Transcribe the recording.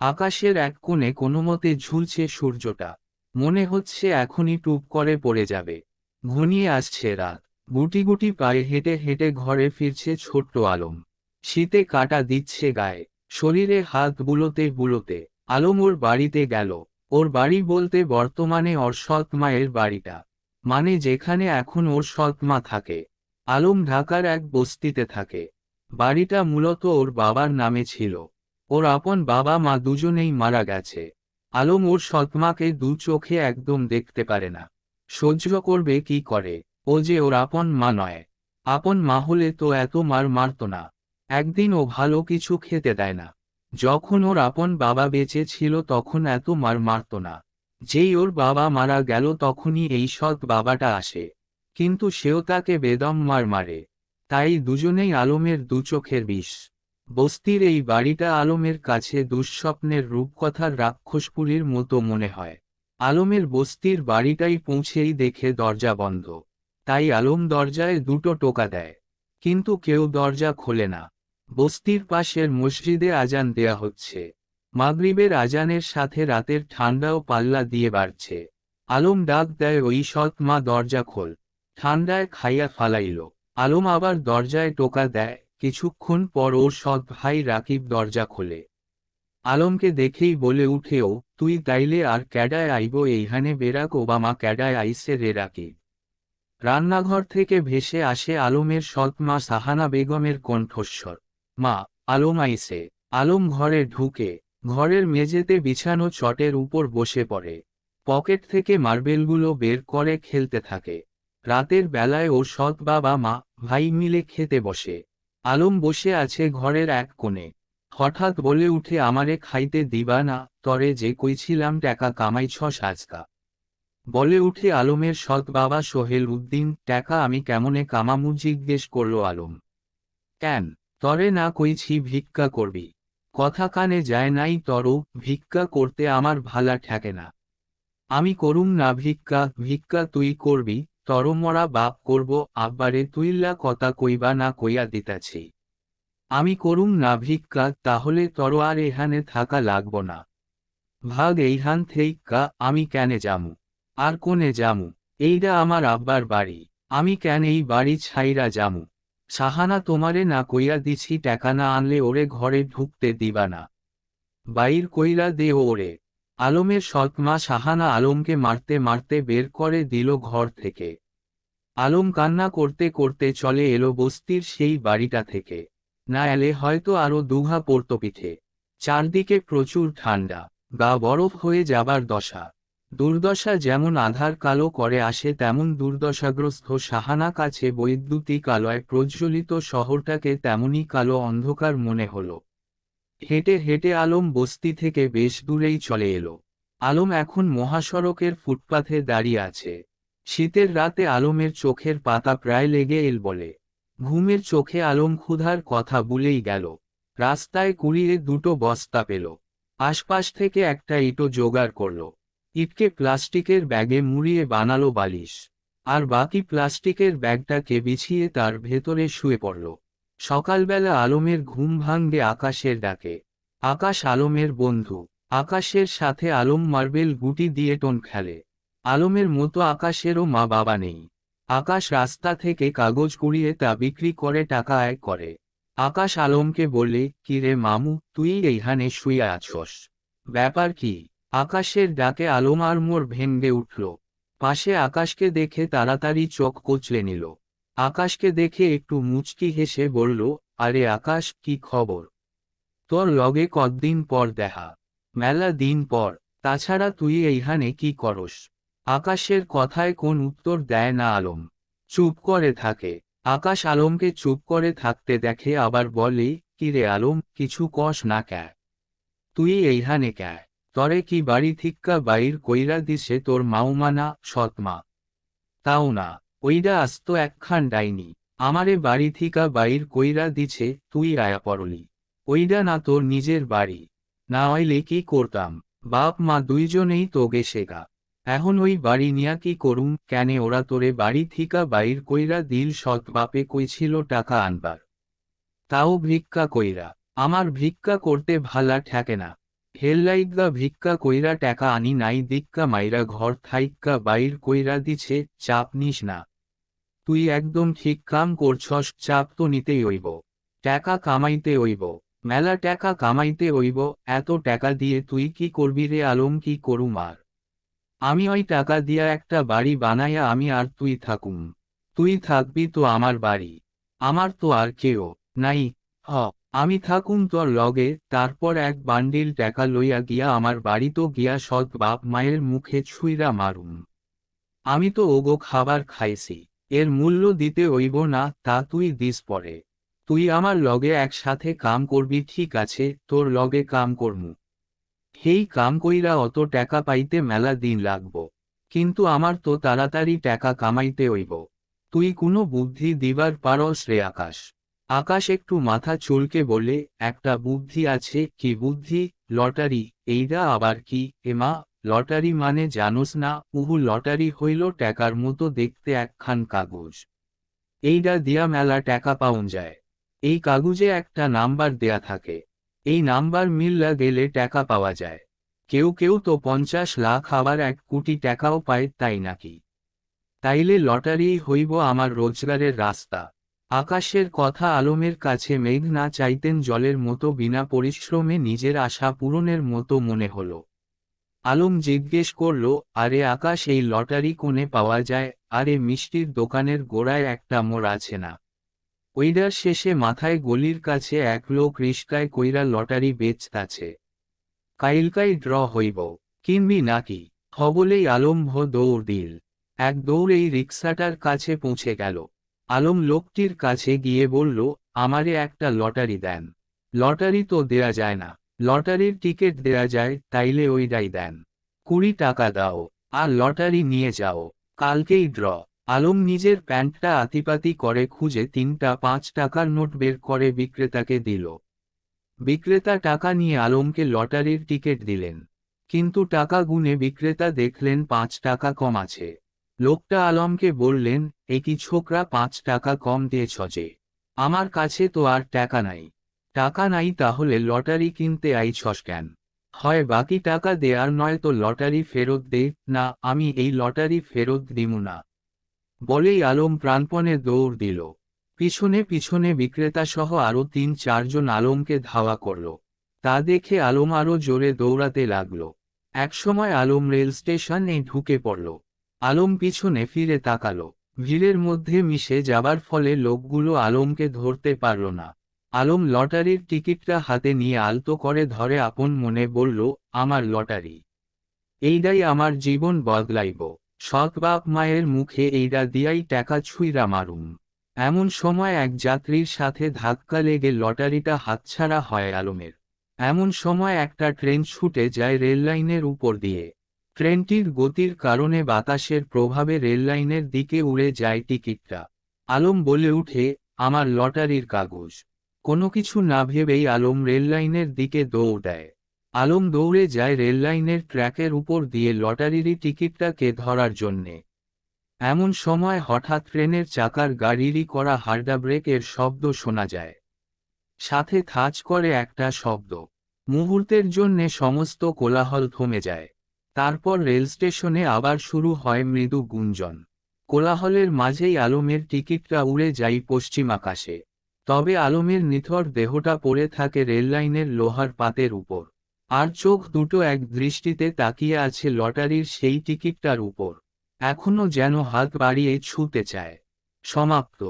আকাশের এক কোণে কোনোমতে ঝুলছে সূর্যটা। মনে হচ্ছে এখনই টুপ করে পড়ে যাবে। ঘনিয়ে আসছে রাত। গুটি গুটি পায়ে হেঁটে হেঁটে ঘরে ফিরছে ছোট্ট আলম। শীতে কাটা দিচ্ছে গায়ে, শরীরে হাত বুলোতে বুলোতে। আলম ওর বাড়িতে গেল। ওর বাড়ি বলতে বর্তমানে ওর সৎ মায়ের বাড়িটা, মানে যেখানে এখন ওর সৎ মা থাকে। আলম ঢাকার এক বস্তিতে থাকে। বাড়িটা মূলত ওর বাবার নামে ছিল। ওর আপন বাবা মা দুজনেই মারা গেছে। আলম ওর সৎমাকে দু চোখে একদম দেখতে পারে না। সহ্য করবে কি করে? ও যে ওর আপন মা নয়। আপন মা হলে তো এত মার মারত না। একদিন ও ভালো কিছু খেতে দেয় না। যখন ওর আপন বাবা বেঁচে ছিল তখন এত মার মারত না। যেই ওর বাবা মারা গেল তখনই এই সৎ বাবাটা আসে। কিন্তু সেও তাকে বেদম মার মারে। তাই দুজনেই আলমের দু চোখের বিষ। বস্তির এই বাড়িটা আলমের কাছে দুঃস্বপ্নের রূপকথার রাক্ষসপুরীর মতো মনে হয়। আলমের বস্তির বাড়িটাই পৌঁছেই দেখে দরজা বন্ধ। তাই আলম দরজায় দুটো টোকা দেয়। কিন্তু কেউ দরজা খোলে না। বস্তির পাশের মসজিদে আজান দেয়া হচ্ছে। মাগরিবের আজানের সাথে রাতের ঠান্ডাও পাল্লা দিয়ে বাড়ছে। আলম ডাক দেয়, ওই সৎ মা দরজা খোল। ঠান্ডায় খাইয়া ফালাইল। আলম আবার দরজায় টোকা দেয়। কিছুক্ষণ পর ওর সৎ ভাই রাকিব দরজা খোলে। আলমকে দেখেই বলে উঠেও, তুই তাইলে আর ক্যাডায় আইব এইখানে? বেরাক ওবামা ক্যাডায় আইসে রে রাকিব। রান্নাঘর থেকে ভেসে আসে আলমের সৎ মা সাহানা বেগমের কণ্ঠস্বর। মা, আলম আইসে। আলম ঘরে ঢুকে ঘরের মেঝেতে বিছানো চটের উপর বসে পড়ে। পকেট থেকে মার্বেলগুলো বের করে খেলতে থাকে। রাতের বেলায় ওর সৎ বাবা মা ভাই মিলে খেতে বসে। আলম বসে আছে ঘরের এক কোণে। হঠাৎ বলে উঠে, আমারে খাইতে দিবা না? তরে যে কইছিলাম টাকা কামাইছস আজকা। বলে উঠে আলমের সৎ বাবা সোহেল উদ্দিন। টাকা আমি কেমনে কামামু? জিজ্ঞেস করল আলম। কেন, তরে না কইছি ভিক্ষা করবি? কথা কানে যায় নাই তর? ভিক্ষা করতে আমার ভালা ঠেকে না। আমি করুম না ভিক্ষা? ভিক্ষা তুই করবি, তর মরা বাপ করব। আব্বারে তুইল্লা কথা কইবা না কইয়া দিতাছি। আমি করুম না ভিক্ষা, তাহলে তর আর এখানে থাকা লাগব না। ভাগ এইখান থেইক্কা। আমি কেনে যামু? আর কোনে যামু? এইডা আমার আব্বার বাড়ি। আমি কেন এই বাড়ি ছাইরা যামু? সাহানা তোমারে না কইয়া দিছি টাকা না আনলে ওরে ঘরে ঢুকতে দিবা না। বাইর কইরা দে ওরে। আলমের সৎ মা সাহানা আলমকে মারতে মারতে বের করে দিল ঘর থেকে। আলম কান্না করতে করতে চলে এলো বস্তির সেই বাড়িটা থেকে। না এলে হয়তো আরো দুঘা পড়ত পিঠে। চারদিকে প্রচুর ঠান্ডা। গা বরফ হয়ে যাবার দশা। দুর্দশা যেমন আধার কালো করে আসে, তেমন দুর্দশাগ্রস্ত সাহানা কাছে বৈদ্যুতিক আলোয় প্রজ্বলিত শহরটাকে তেমনই কালো অন্ধকার মনে হলো। হেঁটে হেঁটে আলম বস্তি থেকে বেশ দূরেই চলে এলো। আলম এখন মহাসড়কের ফুটপাথে দাঁড়িয়ে আছে। শীতের রাতে আলমের চোখের পাতা প্রায় লেগে এল বলে। ঘুমের চোখে আলম ক্ষুধার কথা ভুলেই গেল। রাস্তায় কুড়িয়ে দুটো বস্তা পেল। আশপাশ থেকে একটা ইটও জোগাড় করল। ইটকে প্লাস্টিকের ব্যাগে মুড়িয়ে বানালো বালিশ। আর বাকি প্লাস্টিকের ব্যাগটাকে বিছিয়ে তার ভেতরে শুয়ে পড়ল। সকালবেলা আলমের ঘুম ভাঙে আকাশের ডাকে। আকাশ আলমের বন্ধু। আকাশের সাথে আলম মার্বেল গুটি দিয়ে টোন খেলে। আলমের মতো আকাশেরও মা বাবা নেই। আকাশ রাস্তা থেকে কাগজ কুড়িয়ে তা বিক্রি করে টাকা আয় করে। আকাশ আলমকে বলে, কি রে মামু, তুই এইখানে শুয়ে আছস? ব্যাপার কি? আকাশের ডাকে আলম আর মোড় ভেঙ্গে উঠল। পাশে আকাশকে দেখে তাড়াতাড়ি চোখ কচলে নিল। আকাশকে দেখে একটু মুচকি হেসে বলল, আরে আকাশ, কি খবর? তোর লগে কতদিন পর দেখা। মেলা দিন পর। তাছাড়া তুই এইখানে কি করস? আকাশের কথায় কোন উত্তর দেয় না আলম। চুপ করে থাকে। আকাশ আলমকে চুপ করে থাকতে দেখে আবার বলে, কি রে আলম, কিছু কস না ক্যা? তুই এইখানে ক্যা? তরে কি বাড়ি থিক্কা বাইর কইরা দিছে তোর মাউমা না সৎমা? তাও না, ওইডা আস্ত একখান ডাইনি। আমারে বাড়ি থিকা বাইর কইরা দিছে, তুই আয়া পড়লি। ওইডা না তোর নিজের বাড়ি? না হইলে কি করতাম? বাপ মা দুইজনেই তো গেছে গা। এখন ওই বাড়ি নিয়া কি করুম? ক্যানে ওরা তোরে বাড়ি থিকা বাইর কইরা দিল? সৎ বাপে কইছিল টাকা আনবার। তাও ভিক্ষা কইরা। আমার ভিক্ষা করতে ভালা ঠেকে না। হেল্লাইগা ভিক্ষা কইরা টাকা আনি নাই দিক্কা মাইরা ঘর থাইক্কা বাইর কইরা দিছে, চাপ নিস না। তুই একদম ঠিক কাম করছস, চাপ তো নিতেই হইব। টাকা কামাইতে হইব, মেলা টাকা কামাইতে হইব। এত টাকা দিয়ে তুই কি করবি রে আলম? কি করুম আর? আমি ওই টাকা দিয়া একটা বাড়ি বানাইয়া আমি আর তুই থাকুম। তুই থাকবি তো আমার বাড়ি, আমার তো আর কেউ নাই। হ, আমি থাকুম তোর লগে, তারপর এক বান্ডিল টাকা লইয়া গিয়া আমার বাড়িতো গিয়া সৎ বাপ মায়ের মুখে ছুঁইরা মারুম। আমি তো ওগো খাবার খাইছি, এর মূল্য দিতে হইব না? তা তুই দিস পরে। তুই আমার লগে একসাথে কাম করবি, ঠিক আছে? তোর লগে কাম করমু। হেই কাম কইরা অত টাকা পাইতে মেলা দিন লাগব, কিন্তু আমার তো তাড়াতাড়ি টাকা কামাইতে হইব। তুই কোনো বুদ্ধি দিবার পারস রে আকাশ? আকাশ একটু মাথা চুলকে বলে, একটা বুদ্ধি আছে। কি বুদ্ধি? লটারি। এইডা আবার কি? এমা, লটারি মানে জানোস না? উহু, লটারি হইল টাকার মতো দেখতে একখান কাগজ। এইডা দিয়া মেলা টাকা পাউন যায়। এই কাগজে একটা নাম্বার দেয়া থাকে, এই নাম্বার মিল্লা গেলে টাকা পাওয়া যায়। কেউ কেউ তো 50 লাখ আবার 1 কোটি টাকাও পায়, তাই নাকি? তাইলে লটারি হইব আমার রোজগারের রাস্তা। আকাশের কথা আলমের কাছে মেঘ না চাইতেন জলের মতো, বিনা পরিশ্রমে নিজের আশা পূরণের মতো মনে হলো। আলম জিজ্ঞেস করল, আরে আকাশ, এই লটারি কোনে পাওয়া যায়? আরে মিষ্টির দোকানের গোড়ায় একটা মোড় আছে না? ওইডার শেষে মাথায় গলির কাছে এক লোক রিস্কায় কইরা লটারি বেচতাছে। কাইলকাই ড্র হইব, কিনবি নাকি? হবলেই আলম দৌড় দিল। এক দৌড়েই রিক্সাটার কাছে পৌঁছে গেল। আলম লোকটির কাছে গিয়ে বলল, আমারে একটা লটারি দেন। লটারি তো দেয়া যায় না। লটারির টিকিট দেয়া যায়, তাইলে ওইটাই দেন। 20 টাকা দাও, আর লটারি নিয়ে যাও, কালকেই ড্র। আলম নিজের প্যান্টটা আতিপাতি করে খুঁজে 3টা 5 টাকার নোট বের করে বিক্রেতাকে দিল। বিক্রেতা টাকা নিয়ে আলমকে লটারির টিকিট দিলেন। কিন্তু টাকা গুনে বিক্রেতা দেখলেন 5 টাকা কম আছে। লোকটা আলমকে বললেন, একই ছোকরা, 5 টাকা কম দিয়েছ যে? আমার কাছে তো আর টাকা নাই। টাকা নাই তাহলে লটারি কিনতে আইছস কেন? হয় বাকি টাকা দে, আর নয়তো লটারি ফেরত দে। না, আমি এই লটারি ফেরত দিমু না। বলেই আলম প্রাণপণে দৌড় দিল। পিছনে পিছনে বিক্রেতা সহ আরো 3-4 জন আলমকে ধাওয়া করল। তা দেখে আলম আরো জোরে দৌড়াতে লাগল। একসময় আলম রেল স্টেশনে ঢুকে পড়ল। আলম পিছনে ফিরে তাকালো। ভিড়ের মধ্যে মিশে যাবার ফলে লোকগুলো আলমকে ধরতে পারল না। আলম লটারির টিকিটটা হাতে নিয়ে আলতো করে ধরে আপন মনে বলল, আমার লটারি, এইডাই আমার জীবন বদলাইব। সৎ বাপ মায়ের মুখে এইডা দিয়াই টাকা ছুঁইরা মারুম। এমন সময় এক যাত্রীর সাথে ধাক্কা লেগে লটারিটা হাতছাড়া হয় আলমের। এমন সময় একটা ট্রেন ছুটে যায় রেললাইনের উপর দিয়ে। ট্রেনটির গতির কারণে বাতাসের প্রভাবে রেললাইনের দিকে উড়ে যায় টিকিটটা। আলম বলে উঠে, আমার লটারির কাগজ। কোনো কিছু না ভেবেই আলম রেললাইনের দিকে দৌড় দেয়। আলম দৌড়ে যায় রেললাইনের ট্র্যাকের উপর দিয়ে লটারির টিকিটটাকে ধরার জন্যে। এমন সময় হঠাৎ ট্রেনের চাকার গাড়িরি করা হার্ডা ব্রেকের শব্দ শোনা যায়। সাথে থাচ করে একটা শব্দ। মুহূর্তের জন্যে সমস্ত কোলাহল থমে যায়। তারপর রেল স্টেশনে আবার শুরু হয় মৃদু গুঞ্জন। কোলাহলের মাঝেই আলমের টিকিটটা উড়ে যায় পশ্চিম আকাশে। তবে আলমের নিথর দেহটা পড়ে থাকে রেললাইনের লোহার পাতের উপর। আর চোখ দুটো এক দৃষ্টিতে তাকিয়ে আছে লটারির সেই টিকিটটার উপর। এখনো যেন হাত বাড়িয়ে ছুঁতে চায়। সমাপ্ত।